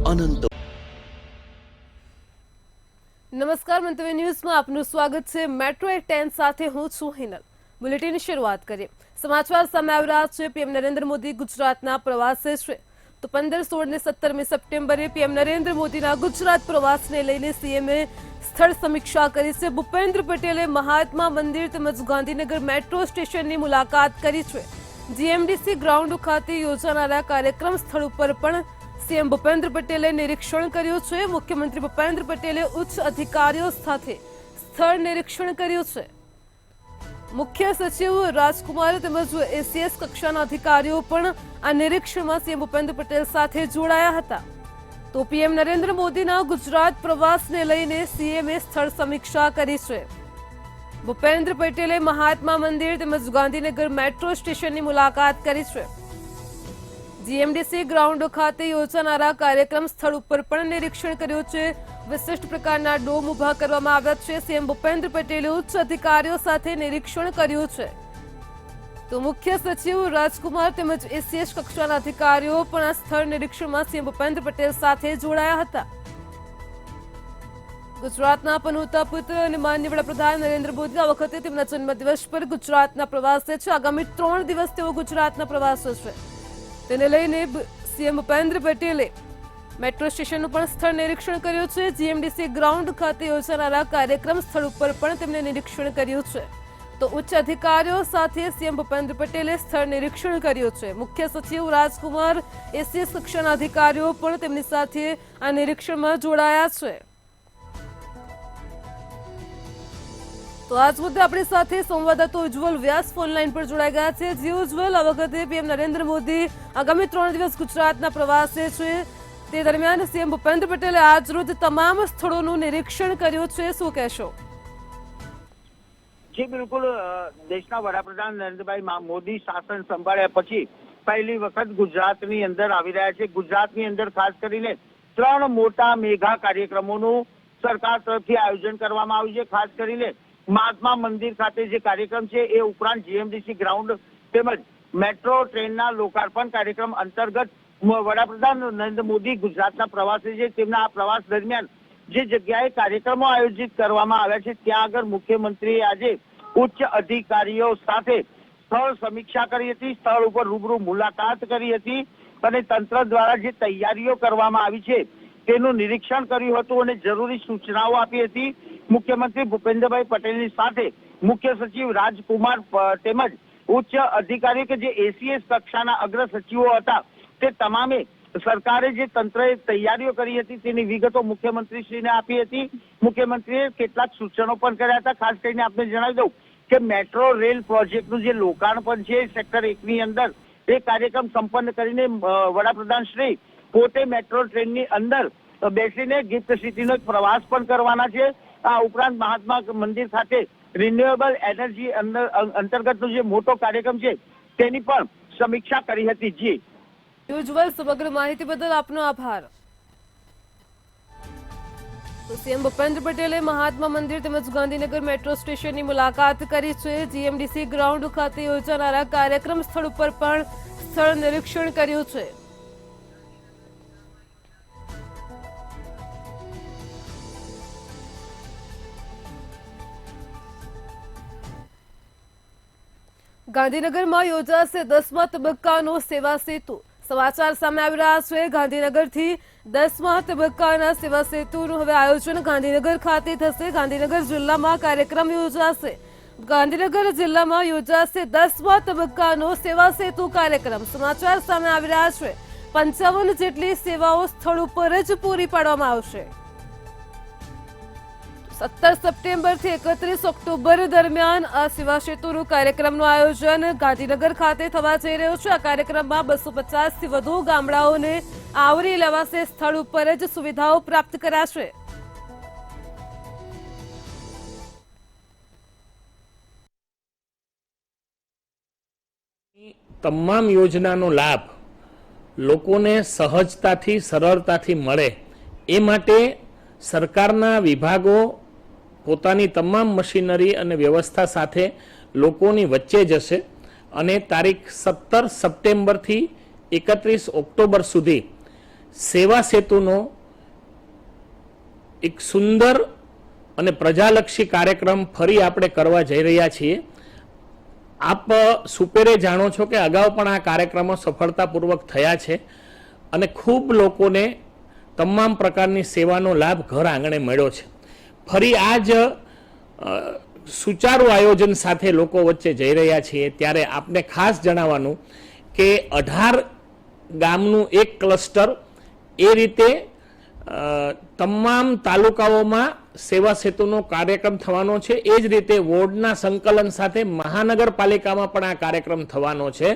અનંત। નમસ્કાર, મંતવ્ય ન્યૂઝમાં આપનું સ્વાગત છે। મેટ્રો 10 સાથે હું છું હિનલ। બુલેટિનની શરૂઆત કરીએ। સમાચાર સામે આવી રહ્યા છે। પીએમ નરેન્દ્ર મોદી ગુજરાતના પ્રવાસે છે। તો 15, 16 ને 17મી સપ્ટેમ્બરે પીએમ નરેન્દ્ર મોદીના ગુજરાત પ્રવાસને લઈને સીએમએ સ્થળ સમીક્ષા કરી છે। ભૂપેન્દ્ર પટેલે મહાત્મા મંદિર તેમજ ગાંધીનગર મેટ્રો સ્ટેશનની મુલાકાત કરી છે। જીએમડીસી ગ્રાઉન્ડ ખાતે યોજાનારા કાર્યક્રમ સ્થળ ઉપર પણ સીએમ ભૂપેન્દ્ર પટેલે નિરીક્ષણ કર્યું છે। મુખ્યમંત્રી ભૂપેન્દ્ર પટેલે ઉચ્ચ અધિકારીઓ સાથે સ્થળ નિરીક્ષણ કર્યું છે। મુખ્ય સચિવ રાજકુમાર તેમજ એસીએસ કક્ષાના અધિકારીઓ પણ આ નિરીક્ષણમાં સીએમ ભૂપેન્દ્ર પટેલ સાથે જોડાયા હતા। તો પીએમ નરેન્દ્ર મોદીના ગુજરાત પ્રવાસને લઈને સીએમએ સ્થળ સમીક્ષા કરી છે। ભૂપેન્દ્ર પટેલે મહાત્મા મંદિર તેમજ ગાંધીનગર મેટ્રો સ્ટેશનની મુલાકાત કરી છે। જીએમડીસી ગ્રાઉન્ડ ખાતે યોજાનારા કાર્યક્રમ સ્થળ ઉપર પણ નિરીક્ષણ કર્યું છે। વિશિષ્ટ પ્રકારના ડોમ ઉભા કરવામાં આવ્યા છે। સીએમ ભૂપેન્દ્ર પટેલે ઉચ્ચ અધિકારીઓ સાથે નિરીક્ષણ કર્યું છે। તો મુખ્ય સચિવ રાજકુમાર તેમજ એસીએસ કક્ષાના અધિકારીઓ પણ આ સ્થળ નિરીક્ષણમાં સીએમ ભૂપેન્દ્ર પટેલ સાથે જોડાયા હતા। ગુજરાતના પનોતા પુત્ર અને માન્ય વડાપ્રધાન નરેન્દ્ર મોદી આ વખતે તેમના જન્મદિવસ પર ગુજરાતના પ્રવાસે છે। આગામી 3 દિવસ તેઓ ગુજરાતના પ્રવાસે છે। તેને લઈને સીએમ ભૂપેન્દ્ર પટેલે મેટ્રો સ્ટેશનનું પણ સ્થળ નિરીક્ષણ કર્યું છે। જીએમડીસી ગ્રાઉન્ડ ખાતે યોજાનારા કાર્યક્રમ સ્થળ ઉપર પણ તેમણે નિરીક્ષણ કર્યું છે। તો ઉચ્ચ અધિકારીઓ સાથે સીએમ ભૂપેન્દ્ર પટેલે સ્થળ નિરીક્ષણ કર્યું છે। મુખ્ય સચિવ રાજકુમાર, એસીએસ કક્ષાના અધિકારીઓ પણ તેમની સાથે આ નિરીક્ષણમાં જોડાયા છે। તો આજ મુદ્દે આપણી સાથે સંવાદદાતા ઉજ્જવલ વ્યાસ ફોનલાઈન પર જોડાઈ ગયા છે। જી ઉજ્જવલ, આ વખતે પીએમ નરેન્દ્ર મોદી આગામી 3 દિવસ ગુજરાતના પ્રવાસે છે। તે દરમિયાન સીએમ ભૂપેન્દ્ર પટેલે આજરોજ તમામ સ્થળોનું નિરીક્ષણ કર્યું છે। શું કહેશો? જી બિલકુલ, દેશના વડાપ્રધાન નરેન્દ્રભાઈ મોદી શાસન સંભાળ્યા પછી પહેલી વખત ગુજરાતની અંદર આવી રહ્યા છે। ગુજરાતની અંદર ખાસ કરીને 3 મોટા મેગા કાર્યક્રમોનું સરકાર તરફથી આયોજન કરવામાં આવ્યું છે। ખાસ કરીને મહાત્મા મંદિર ખાતે જે કાર્યક્રમ છે એ ઉપરાંત જીએમડીસી ગ્રાઉન્ડ તેમજ મેટ્રો ટ્રેનના લોકાર્પણ કાર્યક્રમ અંતર્ગત વડાપ્રધાન નરેન્દ્ર મોદી ગુજરાતના પ્રવાસે છે। તેમના આ પ્રવાસ દરમિયાન જે જગ્યાએ કાર્યક્રમો આયોજિત કરવામાં આવ્યા છે ત્યાં આગળ મુખ્યમંત્રીએ આજે ઉચ્ચ અધિકારીઓ સાથે સ્થળ સમીક્ષા કરી હતી, સ્થળ ઉપર રૂબરૂ મુલાકાત કરી હતી અને તંત્ર દ્વારા જે તૈયારીઓ કરવામાં આવી છે તેનું નિરીક્ષણ કર્યું હતું અને જરૂરી સૂચનાઓ આપી હતી। મુખ્યમંત્રી ભૂપેન્દ્રભાઈ પટેલની સાથે મુખ્ય સચિવ રાજકુમાર તેમજ ઉચ્ચ અધિકારીઓ કે જે એસીએસ કક્ષાના અગ્ર સચિવો હતા તે તમામે સરકારે જે તંત્રએ તૈયારીઓ કરી હતી તેની વિગતો મુખ્યમંત્રીશ્રીને આપી હતી। મુખ્યમંત્રીએ કેટલાક સૂચનો પણ કર્યા હતા। ખાસ કરીને આપને જણાવી દઉં કે મેટ્રો રેલ પ્રોજેક્ટનું જે લોકાર્પણ છે સેક્ટર 1ની અંદર એ કાર્યક્રમ સંપન્ન કરીને વડાપ્રધાન શ્રી પોતે મેટ્રો ટ્રેનની અંદર બેસીને ગિફ્ટ સિટીનો એક પ્રવાસ પણ કરવાના છે। આ ઉપરાંત મહાત્મા મંદિર ખાતે રિન્યુએબલ એનર્જી અંતર્ગતનો જે મોટો કાર્યક્રમ છે તેની પણ સમીક્ષા કરી હતી। જી ઉજ્જવલ, સમગ્ર માહિતી બદલ આપનો આભાર। તો સીએમ ભૂપેન્દ્ર પટેલે મહાત્મા મંદિર તેમજ ગાંધીનગર મેટ્રો સ્ટેશનની મુલાકાત કરી છે। જીએમડીસી ગ્રાઉન્ડ ખાતે યોજાનારા કાર્યક્રમ સ્થળ ઉપર પણ સ્થળ નિરીક્ષણ કર્યું છે। ગાંધીનગરમાં યોજાશે 10મા તબક્કાનો સેવા સેતુ। સમાચાર સામે આવી રહ્યા છે। ગાંધીનગરથી 10મા તબક્કાના સેવા સેતુનું હવે આયોજન ગાંધીનગર ખાતે થશે। ગાંધીનગર જિલ્લામાં કાર્યક્રમ યોજાશે। ગાંધીનગર જિલ્લામાં યોજાશે 10મા તબક્કાનો સેવા સેતુ કાર્યક્રમ। સમાચાર સામે આવી રહ્યા છે। 55 જેટલી સેવાઓ સ્થળ ઉપર જ પૂરી પાડવામાં આવશે। 17 સપ્ટેમ્બરથી 31 ઓક્ટોબર દરમિયાન આ સેવા સેતુનું કાર્યક્રમનું આયોજન ગાંધીનગર ખાતે થવા જઈ રહ્યું છે। આ કાર્યક્રમમાં 250થી વધુ ગામડાઓને આવરી લેવાશે। સ્થળ ઉપર જ સુવિધાઓ પ્રાપ્ત કરાશે। તમામ યોજનાનો લાભ લોકોને સહજતાથી સરળતાથી મળે એ માટે સરકારના વિભાગો પોતાની તમામ મશીનરી અને વ્યવસ્થા સાથે લોકોની વચ્ચે જશે અને તારીખ 17 સપ્ટેમ્બરથી 31 ઓક્ટોબર સુધી સેવા સેતુનો એક સુંદર અને પ્રજાલક્ષી કાર્યક્રમ ફરી આપણે કરવા જઈ રહ્યા છીએ. આપ સુપેરે જાણો છો કે અગાઉ પણ આ કાર્યક્રમો સફળતાપૂર્વક થયા છે અને ખૂબ લોકોને તમામ પ્રકારની સેવાનો લાભ ઘર આંગણે મળ્યો છે. ફરી આ જ સુચારુ આયોજન સાથે લોકો વચ્ચે જઈ રહ્યા છીએ ત્યારે આપને ખાસ જણાવવાનું કે 18 ગામનું એક ક્લસ્ટર એ રીતે તમામ તાલુકાઓમાં સેવા સેતુનો કાર્યક્રમ થવાનો છે. એ જ રીતે વોર્ડના સંકલન સાથે મહાનગરપાલિકામાં પણ આ કાર્યક્રમ થવાનો છે.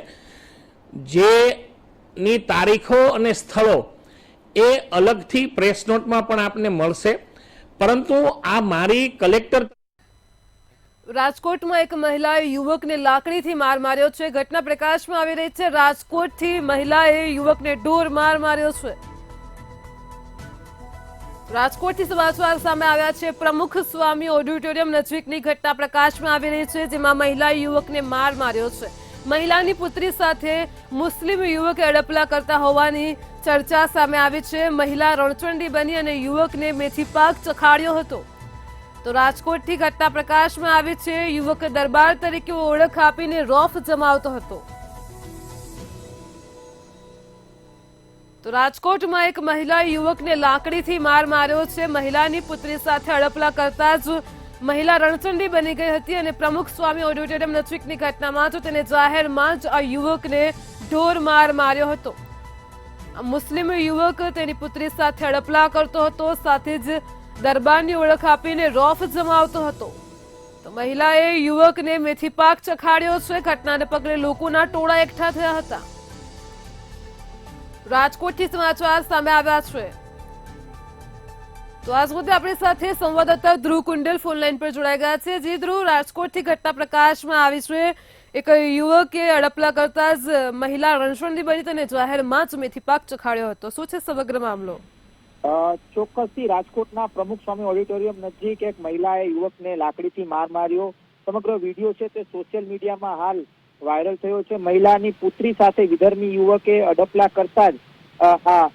જેની તારીખો અને સ્થળો એ અલગથી પ્રેસ નોટમાં પણ આપને મળશે. પરંતુ આ મારી કલેક્ટર રાજકોટમાં એક મહિલાએ યુવકને લાકડીથી માર માર્યો છે. ઘટના પ્રકાશમાં આવી રહી છે. રાજકોટથી મહિલાએ યુવકને ઢોર માર માર્યો છે. રાજકોટથી સમાચાર સામે આવ્યા છે. પ્રમુખ સ્વામી ઓડિટોરિયમ નજીકની ઘટના પ્રકાશમાં આવી રહી છે, જેમાં મહિલાએ યુવકને માર માર્યો છે. મહિલાની પુત્રી સાથે મુસ્લિમ યુવકે અડપલા કરતા હોવાની ચર્ચા સામે આવી છે. મહિલા રણચંડી બની અને યુવકને મેથી પાક ચખાડ્યો હતો. તો રાજકોટથી ઘટના પ્રકાશમાં આવી છે. યુવક દરબાર તરીકે ઓળખ આપીને રોફ જમાવતો હતો. તો રાજકોટમાં એક મહિલાએ યુવકને લાકડીથી માર માર્યો છે. મહિલાની પુત્રી સાથે અડપલા કરતા જ મહિલા રણચંડી બની ગઈ હતી અને પ્રમુખ સ્વામી ઓડિટોરિયમ નજીકની ઘટનામાં તો તેને જાહેરમાં જ આ યુવકને ઢોર માર માર્યો હતો. મુસ્લિમ યુવક તેની પુત્રી સાથે અડપલા કરતો હતો, સાથે જ દરબારની ઓળખ આપીને રોફ જમાવતો હતો. તો મહિલાએ યુવકને મેથી પાક ચખાડ્યો છે. ઘટનાને પગલે લોકોના ટોળા એકઠા થયા હતા. રાજકોટથી સમાચાર સામે આવ્યા છે. તો આજ મુદ્દે આપણી સાથે સંવાદદાતા ધ્રુવ કુંડલ ફોન લાઈન પર જોડાઈ ગયા છે. જી ધ્રુવ, રાજકોટથી ઘટના પ્રકાશમાં આવી છે. એક યુવકે અડપલા કરતા જ મહિલા રણછોડની બની તેને જાહેરમાં જ મેથી પાક ચખાડ્યો હતો. શું છે સમગ્ર મામલો? ચોક્કસથી રાજકોટના પ્રમુખ સ્વામી ઓડિટોરિયમ નજીક એક મહિલાએ યુવકને લાકડીથી માર માર્યો. સમગ્ર વિડીયો છે તે સોશિયલ મીડિયામાં હાલ વાયરલ થયો છે. મહિલાની પુત્રી સાથે વિધર્મી યુવકે અડપલા કરતા જ આ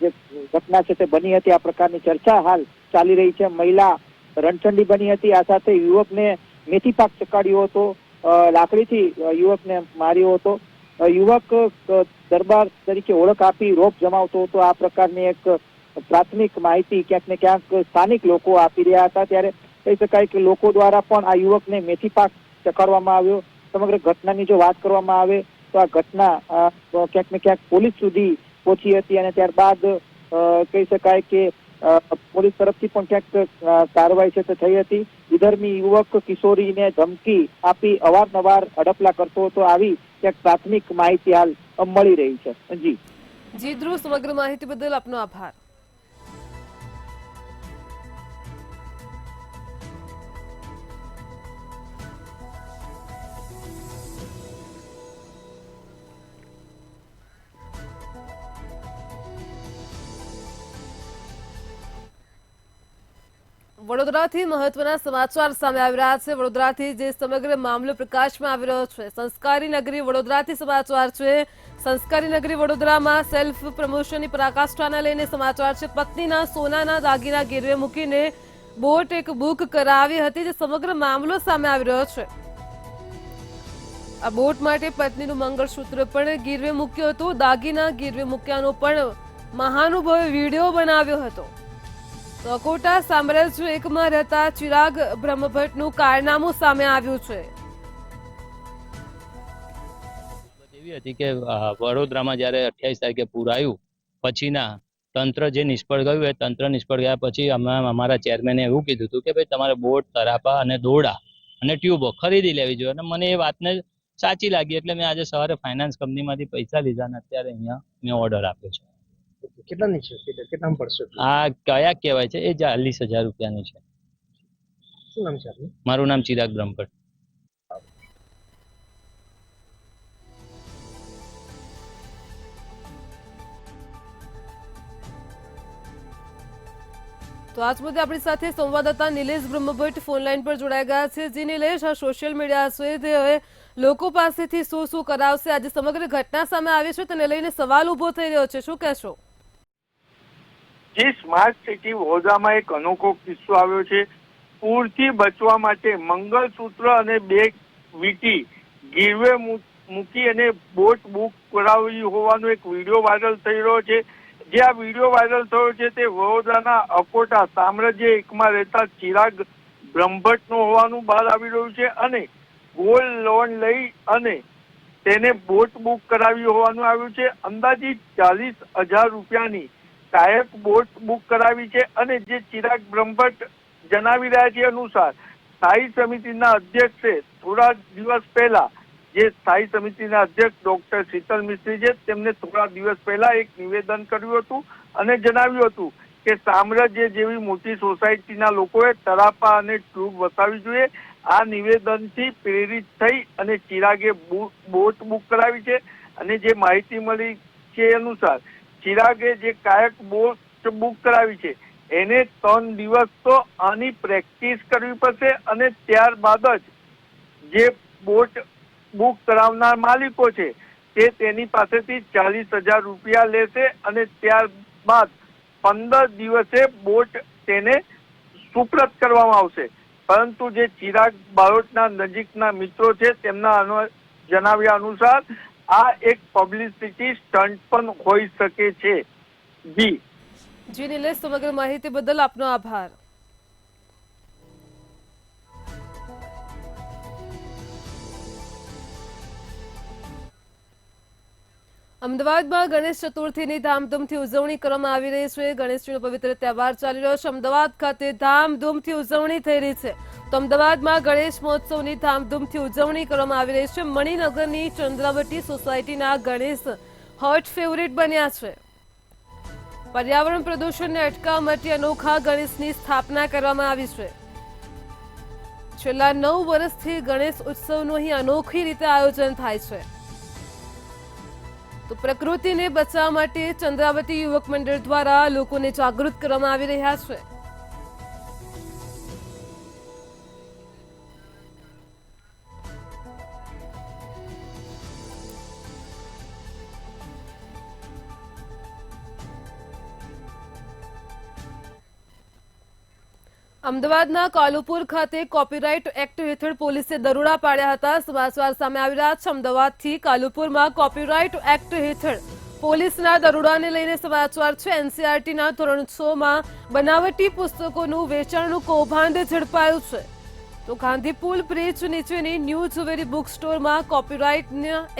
જે ઘટના છે તે બની હતી. આ પ્રકારની ચર્ચા હાલ ચાલી રહી છે. મહિલા રણચંડી બની હતી. આ સાથે યુવકને મેથી પાક ચખાડ્યો હતો, લાકડીથી યુવકને માર્યો હતો. યુવક દરબાર તરીકે ઓળખ આપી રોપ જમાવતો હતો. આ પ્રકારની એક પ્રાથમિક માહિતી ક્યાંક ને ક્યાંક સ્થાનિક લોકો આપી રહ્યા હતા. ત્યારે કહી શકાય કે લોકો દ્વારા પણ આ યુવકને મેથી પાક ચખાડવામાં આવ્યો. સમગ્ર ઘટનાની જો વાત કરવામાં આવે તો આ ઘટના ક્યાંક ને ક્યાંક પોલીસ સુધી પહોંચી હતી અને ત્યારબાદ કહી શકાય કે પોલીસ તરફથી પણ ક્યાંક કાર્યવાહી છે તે થઈ હતી. વિધર્મી યુવક કિશોરીને ધમકી આપી અવારનવાર અડપલા કરતો હતો. આવી ક્યાંક પ્રાથમિક માહિતી હાલ મળી રહી છે. જી ધ્રુવ, સમગ્ર માહિતી બદલ આપનો આભાર. વડોદરાથી મહત્વના સમાચાર સામે આવી રહ્યા છે. વડોદરાથી જે સમગ્ર મામલો પ્રકાશમાં આવી રહ્યો છે. સંસ્કારી નગરી વડોદરાથી સમાચાર છે. સંસ્કારી નગરી વડોદરામાં સેલ્ફ પ્રમોશનની પરાકાષ્ઠાને લઈને સમાચાર છે. પત્નીના સોનાના દાગીના ગીરવે મૂકીને બોટ એક બુક કરાવી હતી, જે સમગ્ર મામલો સામે આવી રહ્યો છે. આ બોટ માટે પત્નીનું મંગળસૂત્ર પણ ગીરવે મૂક્યું હતું. દાગીના ગીરવે મૂક્યાનો પણ મહાનુભાવે વિડીયો બનાવ્યો હતો. તો અકોટા સામ્રાજ્ય એકમાં રહેતા ચિરાગ બ્રહ્મભટ્ટનું કારનામું સામે આવ્યું છે. એવી હતી કે વડોદરામાં જ્યારે 28 તારીખે પૂર આવ્યું પછીના તંત્ર જે નિષ્ફળ ગયું, એ તંત્ર નિષ્ફળ ગયા પછી અમારા ચેરમેને એવું કીધું હતું કે ભાઈ તમારે બોટ, તરાપા અને દોરડા અને ટ્યુબો ખરીદી લેવી જોઈએ. અને મને એ વાતને સાચી લાગી એટલે મેં આજે સવારે ફાઇનાન્સ કંપનીમાંથી પૈસા લીધા અને અત્યારે અહીંયા મેં ઓર્ડર આપ્યો છે. કેટલાની છે? કેટલામાં પડશે? આ કયા કહેવાય છે? એ 40,000 રૂપિયાની છે. શું નામ છે આપનું? મારું નામ ચિરાગ બ્રહ્મભટ્ટ. તો આજ મુદ્દે આપણી સાથે સંવાદદાતા નિલેશ બ્રહ્મભટ્ટ ફોન લાઈન પર જોડાઈ ગયા છે. જે નિલેશ, આ સોશિયલ મીડિયા છે તે હવે લોકો પાસેથી શું કરાવશે? આજે સમગ્ર ઘટના સામે આવી છે તેને લઈને સવાલ ઉભો થઈ રહ્યો છે, શું કહેશો? જે સ્માર્ટ સિટી વડોદરામાં એક અનોખો કિસ્સો આવ્યો છે. પૂરથી બચવા માટે મંગળસૂત્ર અને 2 વીંટી ગીરવે મૂકી અને બોટ બુક કરાવી હોવાનો એક વિડીયો વાયરલ થઈ રહ્યો છે. જે આ વિડીયો વાયરલ થયો છે તે વડોદરાના અકોટા સામ્રાજ્ય એકમાં રહેતા ચિરાગ બ્રહ્મભટ્ટનો હોવાનું બહાર આવી રહ્યું છે અને ગોલ્ડ લોન લઈ અને તેને બોટ બુક કરાવી હોવાનું આવ્યું છે. અંદાજિત 40,000 રૂપિયાની કાયક બોટ બુક કરાવી છે અને જે ચિરાગ બ્રહ્મભટ્ટ જણાવી રહ્યા છે અનુસાર સ્થાયી સમિતિના અધ્યક્ષે થોડા દિવસ પહેલા, જે સ્થાયી સમિતિના અધ્યક્ષ ડોક્ટર શીતલ મિસ્ત્રી છે, તેમને થોડા દિવસ પહેલા એક નિવેદન કર્યું હતું અને જણાવ્યું હતું કે સામ્રાજ્ય જેવી મોટી સોસાયટીના લોકોએ તરાપા અને ટ્યુબ વસાવી જોઈએ. આ નિવેદનથી પ્રેરિત થઈ અને ચિરાગે બોટ બુક કરાવી છે અને જે માહિતી મળી છે અનુસાર ચિરાગે જે કાયક બોટ બુક કરાવી છે એને 3 દિવસ તો આની પ્રેક્ટિસ કરવી પડશે અને ત્યારબાદ જ જે બોટ બુક કરાવનાર માલિકો છે તે તેની પાસેથી 40,000 રૂપિયા લેશે અને ત્યારબાદ 15 દિવસે બોટ તેને સુપ્રત કરવામાં આવશે. પરંતુ જે ચિરાગ બારોટના નજીકના મિત્રો છે તેમના જણાવ્યા અનુસાર આ એક પબ્લિસિટી સ્ટન્ટ પણ હોઈ શકે છે. જી નિલેશ, સમગ્ર માહિતી બદલ આપનો આભાર. અમદાવાદમાં ગણેશ ચતુર્થીની ધામધૂમથી ઉજવણી કરવામાં આવી રહી છે. ગણેશજીનો પવિત્ર તહેવાર ચાલી રહ્યો છે. અમદાવાદ ખાતે ધામધૂમથી ઉજવણી થઈ રહી છે. તો અમદાવાદમાં ગણેશ મહોત્સવની ધામધૂમથી ઉજવણી કરવામાં આવી રહી છે. મણિનગરની ચંદ્રાવટી સોસાયટીના ગણેશ હોટ ફેવરિટ બન્યા છે. પર્યાવરણ પ્રદૂષણને અટકાવવા માટે અનોખા ગણેશની સ્થાપના કરવામાં આવી છે. છેલ્લા 9 વર્ષથી ગણેશ ઉત્સવનું અહીં અનોખી રીતે આયોજન થાય છે. તો પ્રકૃતિને બચાવવા માટે ચંદ્રાવતી યુવક મંડળ દ્વારા લોકોને જાગૃત કરવામાં આવી રહ્યા છે. અમદાવાદના કાલુપુર ખાતે કોપીરાઇટ એક્ટ હેઠળ પોલીસે દરોડા પાડ્યા હતા. સમાચાર સામે આવી રહ્યા છે. અમદાવાદથી કાલુપુરમાં કોપીરાઇટ એક્ટ હેઠળ પોલીસના દરોડાને લઈને સમાચાર છે. એનસીઆરટીના ધોરણ 6 માં બનાવટી પુસ્તકોનું વેચાણનું કૌભાંડ ઝડપાયું છે. તો ગાંધીપુલ બ્રિજ નીચેની ન્યૂ ઝવેરી બુક સ્ટોરમાં કોપીરાઇટ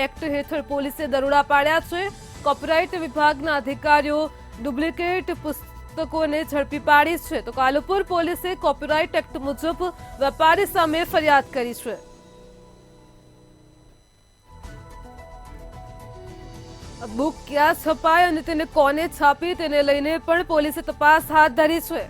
એક્ટ હેઠળ પોલીસે દરોડા પાડ્યા છે. કોપીરાઇટ વિભાગના અધિકારીઓ ડુપ્લિકેટ પુસ્તકોને ઝડપી પાડી છે. તો કાલુપુર પોલીસે કોપીરાઇટ એક્ટ મુજબ વેપારી સામે ફરિયાદ કરી છે. બુક ક્યાં છપાય અને તેને કોને છાપી તેને લઈને પણ પોલીસે તપાસ હાથ ધરી છે.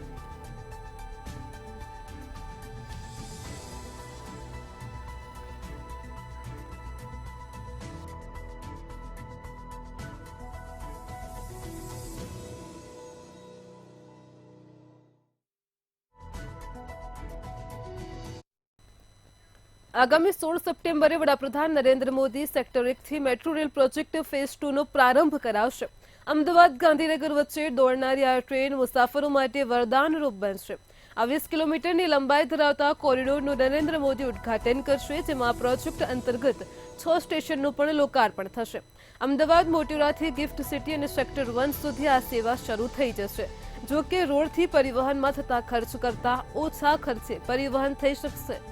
આગામી 16 સપ્ટેમ્બરે વડાપ્રધાન નરેન્દ્ર મોદી સેક્ટર 1 થી મેટ્રો રેલ પ્રોજેક્ટ ફેઝ 2 નો પ્રારંભ કરાવશે. અમદાવાદ ગાંધીનગર વચ્ચે દોડનારી આ ટ્રેન મુસાફરો માટે વરદાનરૂપ બનશે. આ 20 કિલોમીટરની લંબાઈ ધરાવતા કોરિડોરનું નરેન્દ્ર મોદી ઉદ્ઘાટન કરશે, જેમાં આ પ્રોજેક્ટ અંતર્ગત 6 સ્ટેશનનું પણ લોકાર્પણ થશે. અમદાવાદ મોટેરાથી ગિફ્ટ સિટી અને સેક્ટર 1 સુધી આ સેવા શરૂ થઈ જશે. જો કે રોડથી પરિવહનમાં થતા ખર્ચ કરતા ઓછા ખર્ચે પરિવહન થઈ શકશે.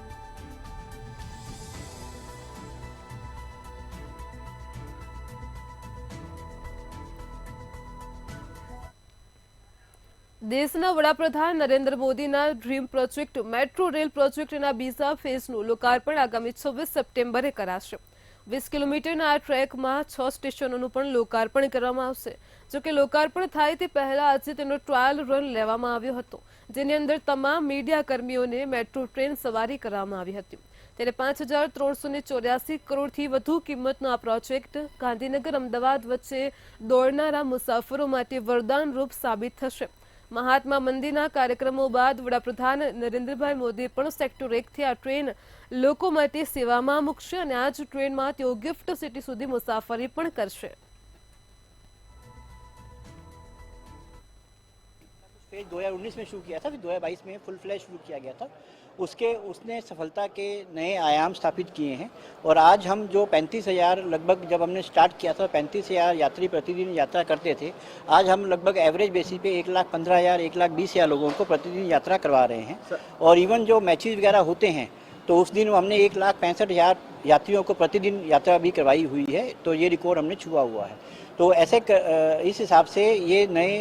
દેશના વડાપ્રધાન નરેન્દ્ર મોદીના ડ્રીમ પ્રોજેક્ટ મેટ્રો રેલ પ્રોજેક્ટના બીજા ફેઝનું લોકાર્પણ આગામી 26 સપ્ટેમ્બરે કરાશે. 20 કિલોમીટરના આ ટ્રેકમાં 6 સ્ટેશનોનું પણ લોકાર્પણ કરવામાં આવશે. જોકે લોકાર્પણ થાય તે પહેલા આજે તેનો ટ્રાયલ રન લેવામાં આવ્યો હતો, જેની અંદર તમામ મીડિયા કર્મીઓને મેટ્રો ટ્રેન સવારી કરવામાં આવી હતી. ત્યારે 5,384 કરોડથી વધુ કિંમતનો આ પ્રોજેક્ટ ગાંધીનગર અમદાવાદ વચ્ચે દોડનારા મુસાફરો માટે વરદાનરૂપ સાબિત થશે. મહાત્મા મંદિરના કાર્યક્રમો બાદ વડાપ્રધાન નરેન્દ્રભાઈ મોદી પણ સેક્ટર 1 થી આ ટ્રેન લોકો માટે સેવામાં મૂકશે અને આ જ ટ્રેનમાં તેઓ ગિફ્ટ સિટી સુધી મુસાફરી પણ કરશે. फेज 2019 में शुरू किया था, फिर 2022 में फुल फ्लैश शुरू किया गया था। उसने सफलता के नए आयाम स्थापित किए हैं और आज हम जो 35,000 लगभग जब हमने स्टार्ट किया था 35,000 यात्री प्रतिदिन यात्रा करते थे, आज हम लगभग एवरेज बेसिस पे 1,15,000 1,20,000 लोगों को प्रतिदिन यात्रा करवा रहे हैं। और इवन जो मैचेस वगैरह होते हैं तो उस दिन हमने 1,65,000 यात्रियों को प्रतिदिन यात्रा भी करवाई हुई है, तो ये रिकॉर्ड हमने छुआ हुआ है। तो ऐसे इस हिसाब से ये नए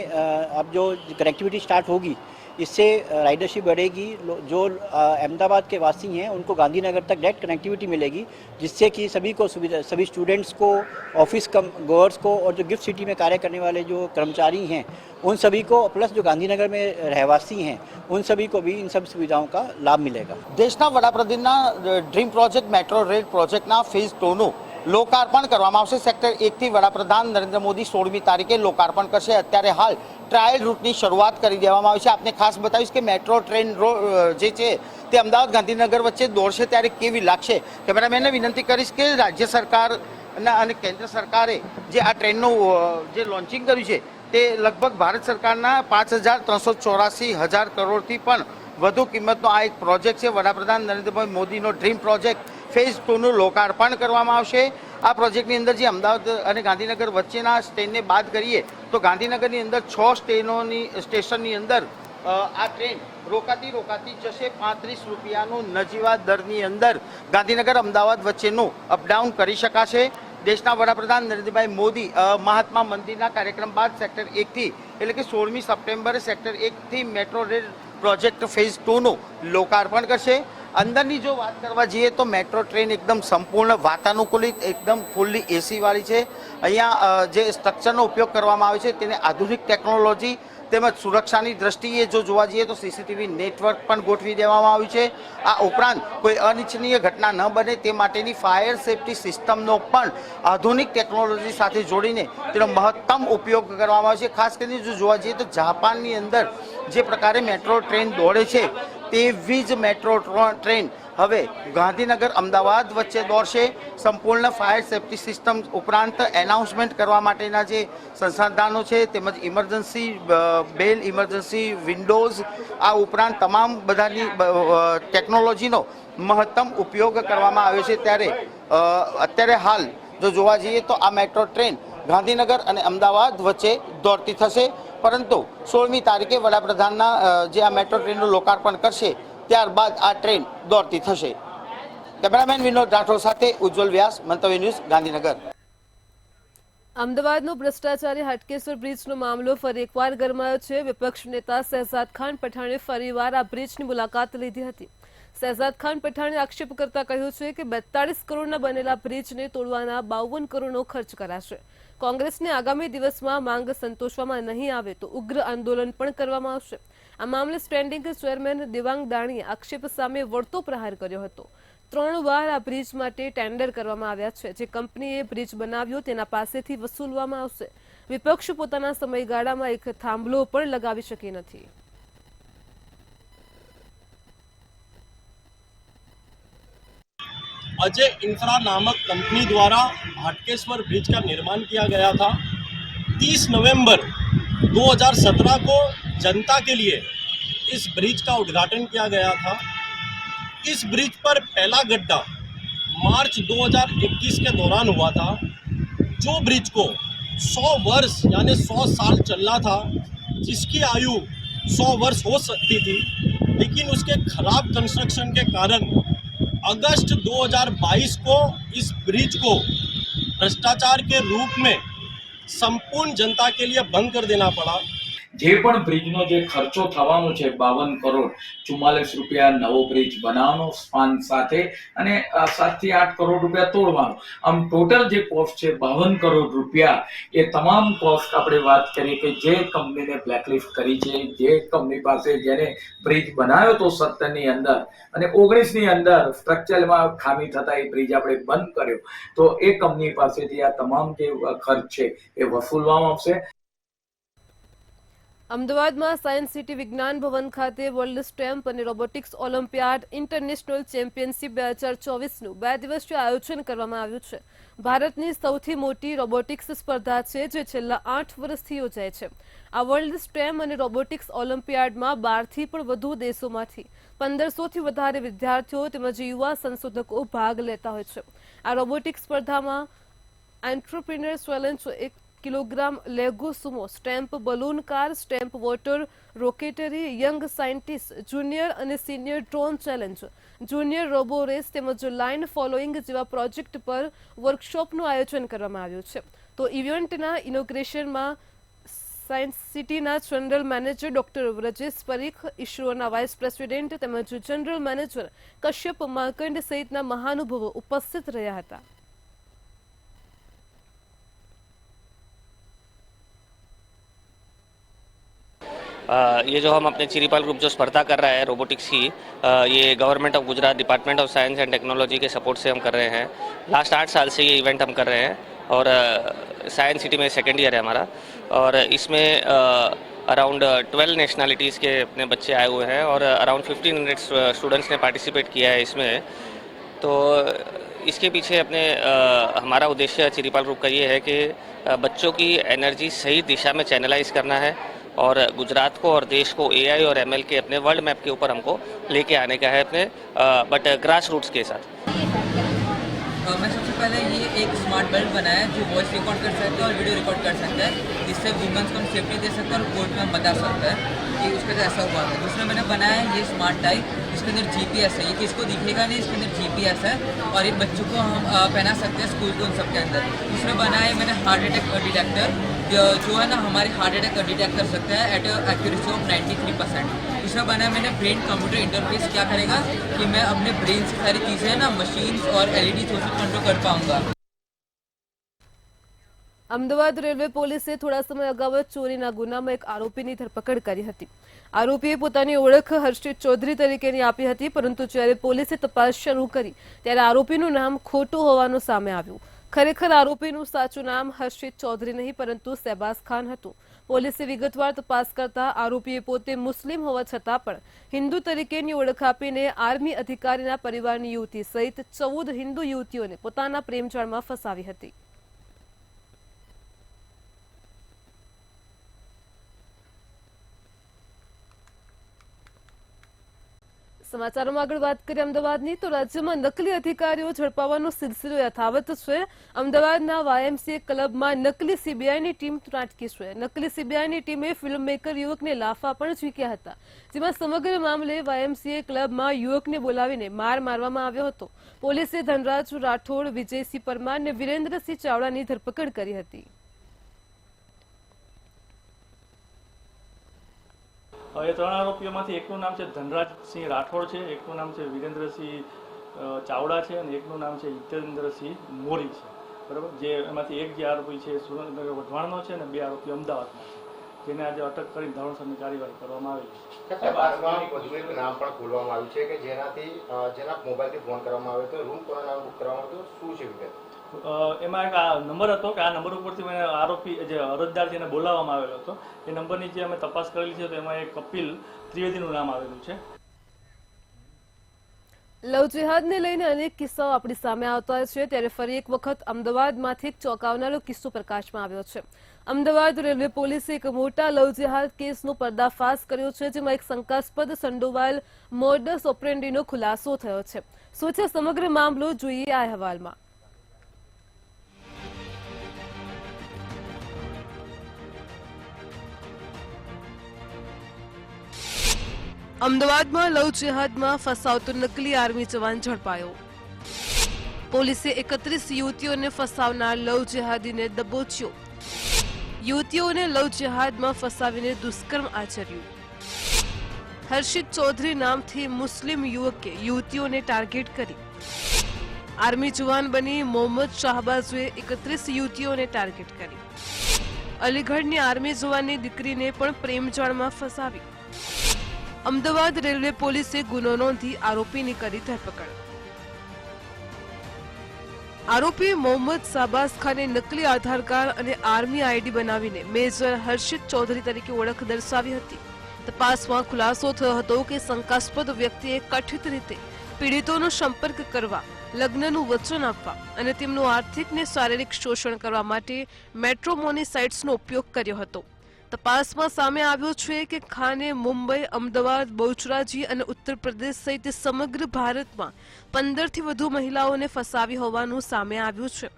अब जो कनेक्टिविटी स्टार्ट होगी इससे राइडरशिप बढ़ेगी। जो अहमदाबाद के वासी हैं उनको गांधीनगर तक डायरेक्ट कनेक्टिविटी मिलेगी, जिससे कि सभी को सुविधा, सभी स्टूडेंट्स को, ऑफिस गोअर्स को और जो गिफ्ट सिटी में कार्य करने वाले जो कर्मचारी हैं उन सभी को, प्लस जो गांधीनगर में रहवासी हैं उन सभी को भी इन सब सुविधाओं का लाभ मिलेगा। દેશના વડાપ્રધાનના ડ્રીમ પ્રોજેક્ટ મેટ્રો રેલ પ્રોજેક્ટના ફેઝ 2નું લોકાર્પણ કરવામાં આવશે। સેક્ટર 1 થી વડાપ્રધાન નરેન્દ્ર મોદી 16મી તારીખે લોકાર્પણ કરશે। અત્યારે હાલ ટ્રાયલ રૂટની શરૂઆત કરી દેવામાં આવી છે। આપને ખાસ બતાવીશ કે મેટ્રો ટ્રેન જે છે તે અમદાવાદ ગાંધીનગર વચ્ચે દોડશે ત્યારે કેવી લાગશે। કેમેરામેનને વિનંતી કરીશ કે રાજ્ય સરકારના અને કેન્દ્ર સરકારે જે આ ટ્રેનનું જે લોન્ચિંગ કર્યું છે તે લગભગ ભારત સરકારના 5,384,000 કરોડથી પણ વધુ કિંમતનો આ એક પ્રોજેક્ટ છે। વડાપ્રધાન નરેન્દ્રભાઈ મોદીનો ડ્રીમ પ્રોજેક્ટ ફેઝ 2નું લોકાર્પણ કરવામાં આવશે। આ પ્રોજેક્ટની અંદર જે અમદાવાદ અને ગાંધીનગર વચ્ચેના સ્ટેશનને બાદ કરીએ તો ગાંધીનગરની અંદર 6 સ્ટેશનની અંદર આ ટ્રેન રોકાતી જશે। 35 રૂપિયાનું નજીવા દરની અંદર ગાંધીનગર અમદાવાદ વચ્ચેનું અપડાઉન કરી શકાશે। દેશના વડાપ્રધાન નરેન્દ્રભાઈ મોદી મહાત્મા મંદિરના કાર્યક્રમ બાદ સેક્ટર 1 થી એટલે કે 16મી સપ્ટેમ્બરે સેક્ટર 1 થી મેટ્રો રેલ પ્રોજેક્ટ ફેઝ 2નું લોકાર્પણ કરશે। અંદરની જો વાત કરવા જઈએ તો મેટ્રો ટ્રેન એકદમ સંપૂર્ણ વાતાનુકૂલિત, એકદમ ફૂલ્લી એસી વાળી છે। અહીંયા જે સ્ટ્રક્ચરનો ઉપયોગ કરવામાં આવે છે તેને આધુનિક ટેકનોલોજી તેમજ સુરક્ષાની દ્રષ્ટિએ જો જોવા જઈએ તો સીસીટીવી નેટવર્ક પણ ગોઠવી દેવામાં આવ્યું છે। આ ઉપરાંત કોઈ અનિચ્છનીય ઘટના ન બને તે માટેની ફાયર સેફટી સિસ્ટમનો પણ આધુનિક ટેકનોલોજી સાથે જોડીને તેનો મહત્તમ ઉપયોગ કરવામાં આવે છે। ખાસ કરીને જો જોવા જઈએ તો જાપાનની અંદર જે પ્રકારે મેટ્રો ટ્રેન દોડે છે તેવી જ મેટ્રો ટ્રેન હવે ગાંધીનગર અમદાવાદ વચ્ચે દોડશે। સંપૂર્ણ ફાયર સેફટી સિસ્ટમ ઉપરાંત એનાઉન્સમેન્ટ કરવા માટેના જે સંસાધનો છે તેમજ ઇમરજન્સી બેલ, ઇમરજન્સી વિન્ડોઝ, આ ઉપરાંત તમામ બધાની ટેકનોલોજીનો મહત્તમ ઉપયોગ કરવામાં આવ્યો છે। ત્યારે અત્યારે હાલ જો જોવા જઈએ તો આ મેટ્રો ટ્રેન ગાંધીનગર અને અમદાવાદ વચ્ચે દોડતી થશે, પરંતુ 16મી તારીખે વડાપ્રધાનના જે આ મેટ્રો ટ્રેનનું લોકાર્પણ કરશે ત્યારબાદ આ ટ્રેન દોડતી થશે। કેમેરામેન વિનોદ રાઠોડ સાથે ઉજ્જવલ વ્યાસ, મંતવ્ય ન્યૂઝ, ગાંધીનગર। અમદાવાદનો ભ્રષ્ટાચારી હાટકેશ્વર બ્રિજનો મામલો ફરી એકવાર ગરમાયો છે। વિપક્ષ નેતા શહેજાદ ખાન પઠાણે ફરીવાર આ બ્રિજની મુલાકાત લીધી હતી। શહેજાદ ખાન પઠાણે આક્ષેપ કરતા કહ્યું છે કે 42 કરોડના બનેલા બ્રિજને તોડવાના 52 કરોડનો ખર્ચ કરાશે। કોંગ્રેસને આગામી દિવસમાં માંગ સંતોષવામાં નહીં આવે તો ઉગ્ર આંદોલન પણ કરવામાં આવશે। આ મામલે સ્ટેન્ડિંગ ચેરમેન દેવાંગ દાણીએ આક્ષેપ સામે વળતો પ્રહાર કર્યો હતો। 3 વાર આ બ્રિજ માટે ટેન્ડર કરવામાં આવ્યા છે, જે કંપનીએ બ્રિજ બનાવ્યો તેના પાસેથી વસૂલવામાં આવશે। વિપક્ષ પોતાના સમયગાળામાં એક થાંભલો પણ લગાવી શકી નથી। अजय इंफ्रा नामक कंपनी द्वारा हाटकेश्वर ब्रिज का निर्माण किया गया था। 30 नवंबर 2017 को जनता के लिए इस ब्रिज का उद्घाटन किया गया था। इस ब्रिज पर पहला गड्ढा मार्च 2021 के दौरान हुआ था, जो ब्रिज को 100 वर्ष यानी 100 साल चलना था, जिसकी आयु 100 वर्ष हो सकती थी, लेकिन उसके खराब कंस्ट्रक्शन के कारण अगस्त 2022 को इस ब्रिज को भ्रष्टाचार के रूप में संपूर्ण जनता के लिए बंद कर देना पड़ा। જે પણ બ્રિજનો જે ખર્ચો થવાનો છે 52 કરોડ 44 રૂપિયા નવો બ્રિજ બનાવવાનો સ્પાન સાથે અને 7 થી 8 કરોડ રૂપિયા તોડવાનો, આમ ટોટલ જે કોસ્ટ છે 52 કરોડ રૂપિયા। એ તમામ કોસ્ટ આપણે વાત કરીએ કે જે કંપનીને બ્લેકલિસ્ટ કરી છે, જે કંપની પાસે જેને બ્રિજ બનાવ્યો તો 17 ની અંદર અને 19 ની અંદર સ્ટ્રક્ચરમાં ખામી થતા એ બ્રિજ આપણે બંધ કર્યો, તો એ કંપની પાસેથી આ તમામ જે ખર્ચ છે એ વસૂલવામાં આવશે। અમદાવાદમાં સાયન્સ સિટી વિજ્ઞાન ભવન ખાતે વર્લ્ડ સ્ટેમ્પ અને રોબોટિક્સ ઓલિમ્પિયાડ ઇન્ટરનેશનલ ચેમ્પિયનશિપ 2024નું 2 દિવસીય આયોજન કરવામાં આવ્યું છે. ભારતની સૌથી મોટી રોબોટિક્સ સ્પર્ધા છે જે છેલ્લા 8 વર્ષથી યોજાય છે. આ વર્લ્ડ સ્ટેમ અને રોબોટિક્સ ઓલિમ્પિયાડમાં 12થી પણ વધુ દેશોમાંથી 1500થી વધારે વિદ્યાર્થીઓ તેમજ યુવા સંશોધકો ભાગ લેતા હોય છે. આ રોબોટિક્સ સ્પર્ધામાં entrepreneur challenge 1 kilogram Lego sumo, STEM balloon car, STEM water rocketry, young scientist, junior અને senior drone challenge, junior robo race તેમજ લાઇન ફોલોઈંગ જેવા પ્રોજેક્ટ પર વર્કશોપનું આયોજન કરવામાં આવ્યું છે. તો ઇવેન્ટના ઇનોગ્રેશનમાં સાયન્સ સિટીના general manager doctor Vrajesh Parikh, ઇસરોના વાઇસ પ્રેસિડેન્ટ તેમજ જનરલ મેનેજર કશ્યપ માર્કંડ સહિતના મહાનુભાવો ઉપસ્થિત રહ્યા હતા. ये जो हम अपने चिरीपाल ग्रुप जो स्पर्धा कर रहा है रोबोटिक्स की, ये government of Gujarat department of science and technology के सपोर्ट से हम कर रहे हैं. लास्ट 8 साल से ये इवेंट हम कर रहे हैं और साइंस सिटी में 2nd ईयर है हमारा और इसमें अराउंड 12 नेशनलिटीज़ के अपने बच्चे आए हुए हैं और अराउंड 1500 स्टूडेंट्स ने पार्टिसिपेट किया है इसमें. तो इसके पीछे अपने हमारा उद्देश्य चिरीपाल ग्रुप का ये है कि बच्चों की एनर्जी सही दिशा में चैनलाइज करना है और गुजरात को और देश को एआई और एमएल के अपने वर्ल्ड मैप के ऊपर हमको लेके आने का है अपने बट ग्रास रूट्स के साथ. मैं सबसे पहले ये एक स्मार्ट बेल्ट बनाया है जो वॉइस रिकॉर्ड कर सकता है और वीडियो रिकॉर्ड कर सकता है, जिससे वुमेन्स को हम सेफ्टी दे सकते हैं और कोर्ट में हम बता सकते हैं कि उसके साथ ऐसा हुआ है. दूसरा मैंने बनाया है ये स्मार्ट टाई, जिसके अंदर जीपीएस है. ये किसको दिखेगा नहीं, इसके अंदर जीपीएस है और ये बच्चों को हम पहना सकते हैं स्कूल को उन सबके अंदर. दूसरा बनाया है मैंने हार्ट अटैक डिटेक्टर, जो है ना हमारे हार्ट अटैक डिटेक्ट कर सकता है एट एक्यूरेसी ऑफ 93%. दूसरा बनाया मैंने ब्रेन कंप्यूटर इंटरफेस, क्या करेगा कि मैं अपने ब्रेन से सारी चीज़ें ना मशीन्स और एलईडी सोर्स कंट्रोल कर पाऊंगा. અમદાવાદ રેલવે પોલીસે થોડા સમય અગાઉ ચોરીના ગુનામાં એક આરોપીની ધરપકડ કરી હતી. આરોપીએ પોતાની ઓળખ હર્ષિત ચૌધરી તરીકેની આપી હતી, પરંતુ જ્યારે પોલીસે તપાસ શરૂ કરી ત્યારે આરોપીનું નામ ખોટું હોવાનું સામે આવ્યું. ખરેખર આરોપીનું સાચું નામ હર્ષિત ચૌધરી નહીં પરંતુ શહેબાઝ ખાન હતું. પોલીસે વિગતવાર તપાસ કરતા આરોપીએ પોતે મુસ્લિમ હોવા છતાં પણ હિન્દુ તરીકેની ઓળખ આપીને આર્મી અધિકારીના પરિવારની યુવતી સહિત 14 હિન્દુ યુવતીઓને પોતાના પ્રેમજાળમાં ફસાવી હતી. સમાચારોમાં આગળ વાત કરીએ અમદાવાદની, તો રાજ્યમાં નકલી અધિકારીઓ ઝડપાવવાનો સિલસિલો યથાવત છે. અમદાવાદના વાયએમસીએ ક્લબમાં નકલી સીબીઆઈની ટીમ ત્રાટકી છે. નકલી સીબીઆઈની ટીમે ફિલ્મ મેકર યુવકને લાફા પણ ઝીક્યા હતા, જેમાં સમગ્ર મામલે વાયએમસીએ ક્લબમાં યુવકને બોલાવીને માર મારવામાં આવ્યો હતો. પોલીસે ધનરાજ રાઠોડ, વિજયસિંહ પરમાર અને વિરેન્દ્રસિંહ ચાવડાની ધરપકડ કરી હતી. એ 3 આરોપીઓમાંથી એકનું નામ છે ધનરાજસિંહ રાઠોડ છે, એકનું નામ છે વિરેન્દ્રસિંહ ચાવડા છે અને એકનું નામ છે હિતેન્દ્રસિંહ મોરી છે. બરાબર, જે એમાંથી એક જે આરોપી છે સુરેન્દ્રનગર વઢવાણનો છે અને 2 આરોપી અમદાવાદના છે, જેને આજે અટક કરી ધોરણસરની કાર્યવાહી કરવામાં આવી છે. વધુ એક નામ પણ ખોલવામાં આવ્યું છે કે જેના મોબાઈલથી ફોન કરવામાં આવ્યો હતો, રૂમ કોના નામ બુક કરવામાં આવ્યો, શું છે વિગત? એમાં એક આ નંબર હતો કે આ નંબર ઉપરથી મને આરોપી જે અરજદાર જેને બોલાવવામાં આવેલો હતો એ નંબરની જે અમે તપાસ કરેલી છે તો એમાં એક કપિલ ત્રિવેદીનું નામ આવેલું છે. લવ જેહાદને લઈને અનેક કિસ્સાઓ આપણી સામે આવતા હોય છે, ત્યારે ફરી એક વખત અમદાવાદમાંથી એક ચોંકાવનારો કિસ્સો પ્રકાશમાં આવ્યો છે. અમદાવાદ રેલવે પોલીસે એક મોટા લવ જેહાદ કેસનો પર્દાફાશ કર્યો છે, જેમાં એક શંકાસ્પદ સંડોવાયેલ મોડસ ઓપરેન્ડીનો ખુલાસો થયો છે. શું છે સમગ્ર મામલો, જોઈએ આ અહેવાલમાં. અમદાવાદમાં લવ જેહાદમાં ફસાવતો નકલી આર્મી જવાન ઝડપાયો. પોલીસે 31 યુવતીઓને ફસાવનાર લવ જેહાદીને દબોચ્યો. યુવતીઓને લવ જેહાદમાં ફસાવીને દુષ્કર્મ આચર્યું. હર્ષિત ચૌધરી નામથી મુસ્લિમ યુવકે યુવતીઓને ટાર્ગેટ કરી. આર્મી જવાન બની મોહમ્મદ શાહબાઝુએ 31 યુવતીઓને ટાર્ગેટ કરી. અલીગઢની આર્મી જવાનની દીકરીને પણ પ્રેમજાળમાં ફસાવી. અમદાવાદ રેલવે પોલીસે ગુનો નોંધી આરોપીની કરી ધરપકડ. આરોપી મોહમ્મદ શાહબાઝ ખાને નકલી આધાર કાર્ડ અને આર્મી આઈડી બનાવીને મેજર હર્ષિત ચૌધરી તરીકે ઓળખ દર્શાવી હતી. તપાસમાં ખુલાસો થયો હતો કે શંકાસ્પદ વ્યક્તિએ કથિત રીતે પીડિતોનો સંપર્ક કરવા, લગ્નનું વચન આપવા અને તેમનું આર્થિક ને શારીરિક શોષણ કરવા માટે મેટ્રોમોની સાઇટ્સનો ઉપયોગ કર્યો હતો. તપાસમાં સામે આવ્યું છે કે ખાને મુંબઈ, અમદાવાદ, બહુચરાજી અને ઉત્તર પ્રદેશ સહિત સમગ્ર ભારતમાં 15 થી વધુ મહિલાઓને ફસાવી હોવાનું સામે આવ્યું છે.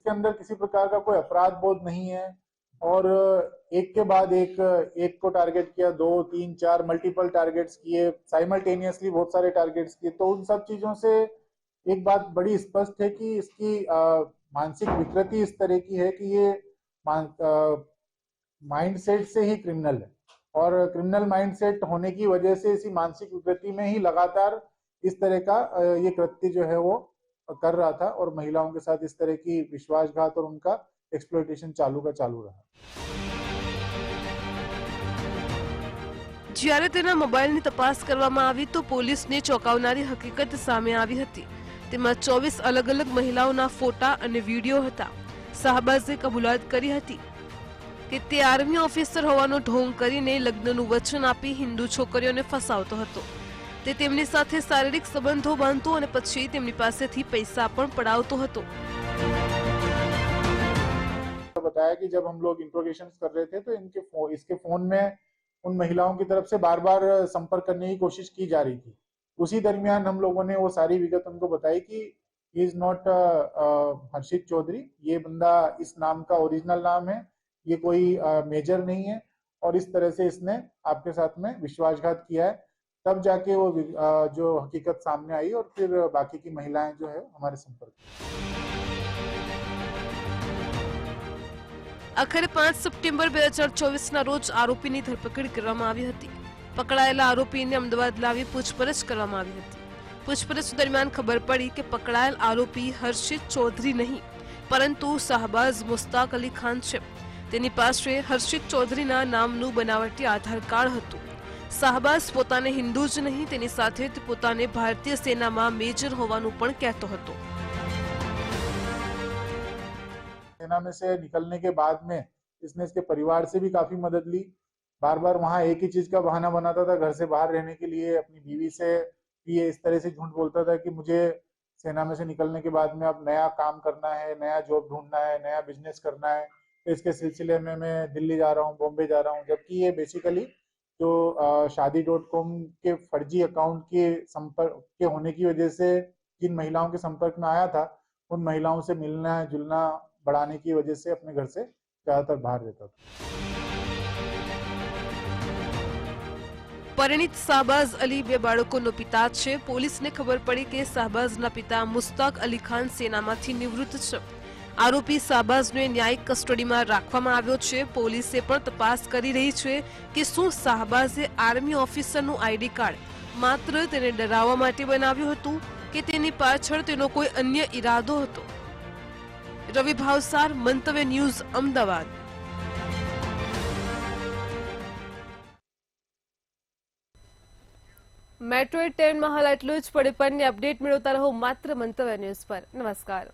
के अंदर किसी प्रकार का कोई अपराध बोध नहीं है और एक के बाद एक को टारगेट किया, 2, 3, 4 मल्टीपल टारगेट्स किए, साइमल्टेनियसली बहुत सारे टारगेट्स किए. तो उन सब चीजों से एक बात बड़ी स्पष्ट है कि इसकी मानसिक विकृति इस तरह की है कि ये माइंडसेट से ही क्रिमिनल है और क्रिमिनल माइंडसेट होने की वजह से इसी मानसिक विकृति में ही लगातार इस तरह का ये कृत्य जो है वो कर रहा था और महिलाओं के साथ इस तरह की विश्वासघात और उनका एक्सप्लॉयटेशन चालू का चालू रहा. જ્યારે તેના મોબાઈલની તપાસ કરવામાં આવી તો પોલીસને ચોંકાવનારી હકીકત સામે આવી હતી. તેમાં 24 અલગ અલગ મહિલાઓના ફોટા અને વિડીયો હતા. શાહબાઝે કબૂલાત કરી હતી કે તે આર્મી ઓફિસર હોવાનો ઢોંગ કરીને લગ્નનું વચન આપી હિન્દુ છોકરીઓને ફસાવતો હતો. તે તેમની સાથે શારીરિક સંબંધો બાંધતો અને પછી તેમની પાસેથી પૈસા પણ પડાવતો હતો. बताया कि जब हम लोग इंट्रोगेशंस कर रहे थे तो इसके फोन में उन महिलाओं की तरफ से बार बार संपर्क करने की कोशिश की जा रही थी. उसी दरमियान हम लोगों ने वो सारी विगत उनको बताई कि ही इज नॉट हर्षित चौधरी, ये बंदा इस नाम का ओरिजिनल नाम है, ये कोई मेजर नहीं है और इस तरह से इसने आपके साथ में विश्वासघात किया है. तब जाके वो जो हकीकत सामने आई और फिर बाकी की महिलाएं जो है हमारे संपर्क. આખરે 5 સપ્ટેમ્બર 2024ના રોજ આરોપીની ધરપકડ કરવામાં આવી હતી. પકડાયેલા આરોપીને અમદાવાદ લાવી પૂછપરછ કરવામાં આવી હતી. પૂછપરછ દરમિયાન ખબર પડી કે પકડાયેલ આરોપી હર્ષિત ચૌધરી નહીં પરંતુ શાહબાઝ મુસ્તાક અલી ખાન છે. તેની પાસે હર્ષિત ચૌધરીના નામનું બનાવટી આધાર કાર્ડ હતું. શાહબાઝ પોતાને હિન્દુ જ નહીં, તેની સાથે તે પોતાને ભારતીય સેનામાં મેજર હોવાનું પણ કહેતો હતો. सेना में से निकलने के बाद में इसने इसके परिवार से भी काफी मदद ली. बार बार वहाँ एक ही चीज का बहाना बनाता था, घर से बाहर रहने के लिए. अपनी बीवी से भी ये इस तरह से झूठ बोलता था कि मुझे सेना में से निकलने के बाद में अब नया काम करना है, नया जॉब ढूंढना है, नया बिजनेस करना है. तो इसके सिलसिले में मैं दिल्ली जा रहा हूँ, बॉम्बे जा रहा हूँ. जबकि ये बेसिकली जो शादी.com के फर्जी अकाउंट के संपर्क के होने की वजह से जिन महिलाओं के संपर्क में आया था उन महिलाओं से मिलना जुलना बढ़ाने की वजह से अपने घर से ज्यादातर बाहर रहता था. પરિણીત શાહબાઝ અલી 2 બાળકોનો પિતા છે. પોલીસને ખબર પડી કે શાહબાઝના પિતા મુસ્તાક અલી ખાન સેનામાંથી નિવૃત્ત છે. આરોપી શાહબાઝને ન્યાયિક કસ્ટડીમાં રાખવામાં આવ્યો છે. પોલીસે પણ તપાસ કરી રહી છે કે શું શાહબાઝે આર્મી ઓફિસરનું આઈડી કાર્ડ માત્ર તેને ડરાવવા માટે બનાવ્યું હતું કે તેની પાછળ તેનો કોઈ અન્ય ઈરાદો હતો. રવિ ભાવસાર, મંતવ્ય ન્યૂઝ, અમદાવાદ. મેટ્રો 10 માં હાલ એટલું જ. પડે પરની અપડેટ મેળવતા રહો માત્ર મંતવ્ય ન્યૂઝ પર. નમસ્કાર.